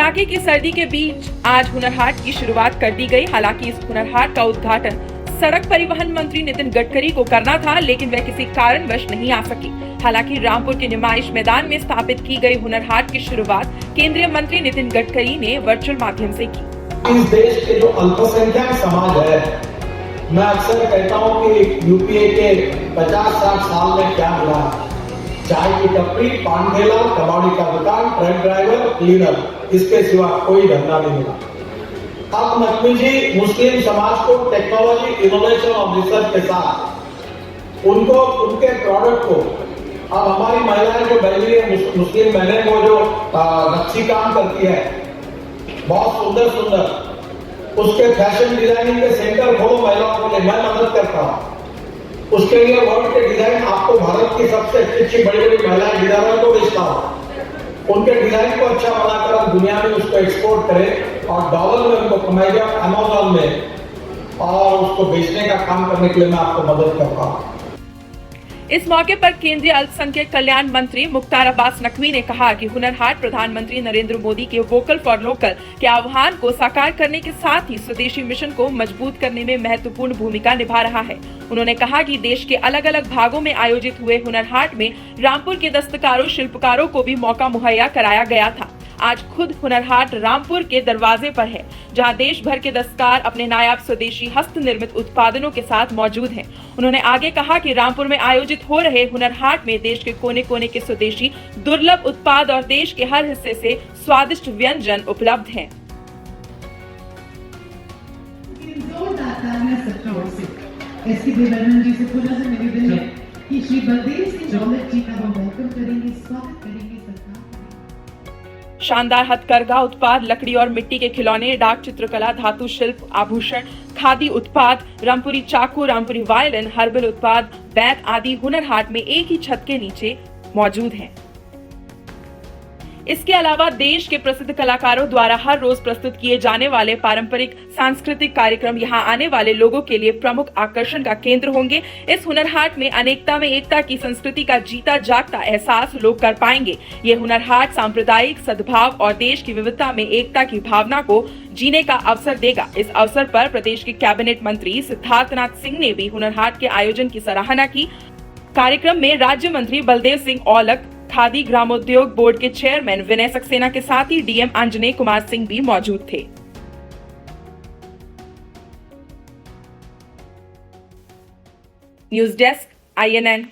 कड़ाके की सर्दी के बीच आज हुनर हाट की शुरुआत कर दी गई। हालांकि इस हुनर हाट का उद्घाटन सड़क परिवहन मंत्री नितिन गडकरी को करना था, लेकिन वह किसी कारणवश नहीं आ सके। हालांकि रामपुर के नुमाइश मैदान में स्थापित की गई हुनर हाट की शुरुआत केंद्रीय मंत्री नितिन गडकरी ने वर्चुअल माध्यम से की। इस देश के जो अल्पसंख्यक समाज है, मैं अक्सर कहता हूँ कि यूपीए के 50-60 साल में क्या मिला, चाय की टपरी, पान ठेला, कबाड़ी का दुकान, ट्रक ड्राइवर, क्लीनर, इसके सिवा कोई धंधा नहीं मिला। अब नकवी जी मुस्लिम समाज को टेक्नोलॉजी, इनोवेशन और रिसर्च के साथ उनको उनके प्रोडक्ट को, अब हमारी महिलाएं जो बैली है, मुस्लिम महिलाएं को जो नक्शी काम करती है, बहुत सुंदर सुंदर, उसके फैशन डिजाइनिंग के सेंटर खोलो महिलाओं के लिए, मैं मदद करता हूँ। उसके लिए वर्ल्ड के डिजाइन आपको भारत की सबसे अच्छी बड़ी बड़ी महिलाएं डिजाइनर को बेचता हूँ। उनके डिजाइन को अच्छा बनाकर हम दुनिया में उसको एक्सपोर्ट करें और डॉलर में उनको कमाएगा अमेज़न में, और उसको बेचने का काम करने के लिए मैं आपको मदद करता हूँ। इस मौके पर केंद्रीय अल्पसंख्यक कल्याण मंत्री मुख्तार अब्बास नकवी ने कहा कि हुनर हाट प्रधानमंत्री नरेंद्र मोदी के वोकल फॉर लोकल के आह्वान को साकार करने के साथ ही स्वदेशी मिशन को मजबूत करने में महत्वपूर्ण भूमिका निभा रहा है। उन्होंने कहा कि देश के अलग अलग भागों में आयोजित हुए हुनर हाट में रामपुर के दस्तकारों, शिल्पकारों को भी मौका मुहैया कराया गया था। आज खुद हुनर हाट रामपुर के दरवाजे पर है, जहां देश भर के दस्तकार अपने नायाब स्वदेशी हस्त निर्मित उत्पादनों के साथ मौजूद हैं। उन्होंने आगे कहा कि रामपुर में आयोजित हो रहे हुनर हाट में देश के कोने कोने के स्वदेशी दुर्लभ उत्पाद और देश के हर हिस्से से स्वादिष्ट व्यंजन उपलब्ध हैं। एसपी देवानंद जी से पूरा सा निवेदन है कि श्री बलदेव सिंह दौलत जी का हम वेलकम करेंगे, स्वागत करेंगे सरकार। शानदार हथकरघा उत्पाद, लकड़ी और मिट्टी के खिलौने, डाक चित्रकला, धातु शिल्प, आभूषण, खादी उत्पाद, रामपुरी चाकू, रामपुरी वायलिन, हर्बल उत्पाद, बैत आदि हुनर हाट में एक ही छत के नीचे मौजूद हैं। इसके अलावा देश के प्रसिद्ध कलाकारों द्वारा हर रोज प्रस्तुत किए जाने वाले पारंपरिक सांस्कृतिक कार्यक्रम यहां आने वाले लोगों के लिए प्रमुख आकर्षण का केंद्र होंगे। इस हुनर हाट में अनेकता में एकता की संस्कृति का जीता जागता एहसास लोग कर पाएंगे। ये हुनर हाट सांप्रदायिक सद्भाव और देश की विविधता में एकता की भावना को जीने का अवसर देगा। इस अवसर पर प्रदेश के कैबिनेट मंत्री सिद्धार्थनाथ सिंह ने भी हुनर हाट के आयोजन की सराहना की। कार्यक्रम में राज्य मंत्री बलदेव सिंह औलख, खादी ग्रामोद्योग बोर्ड के चेयरमैन विनय सक्सेना के साथ ही डीएम अंजनेय कुमार सिंह भी मौजूद थे। News desk, INN।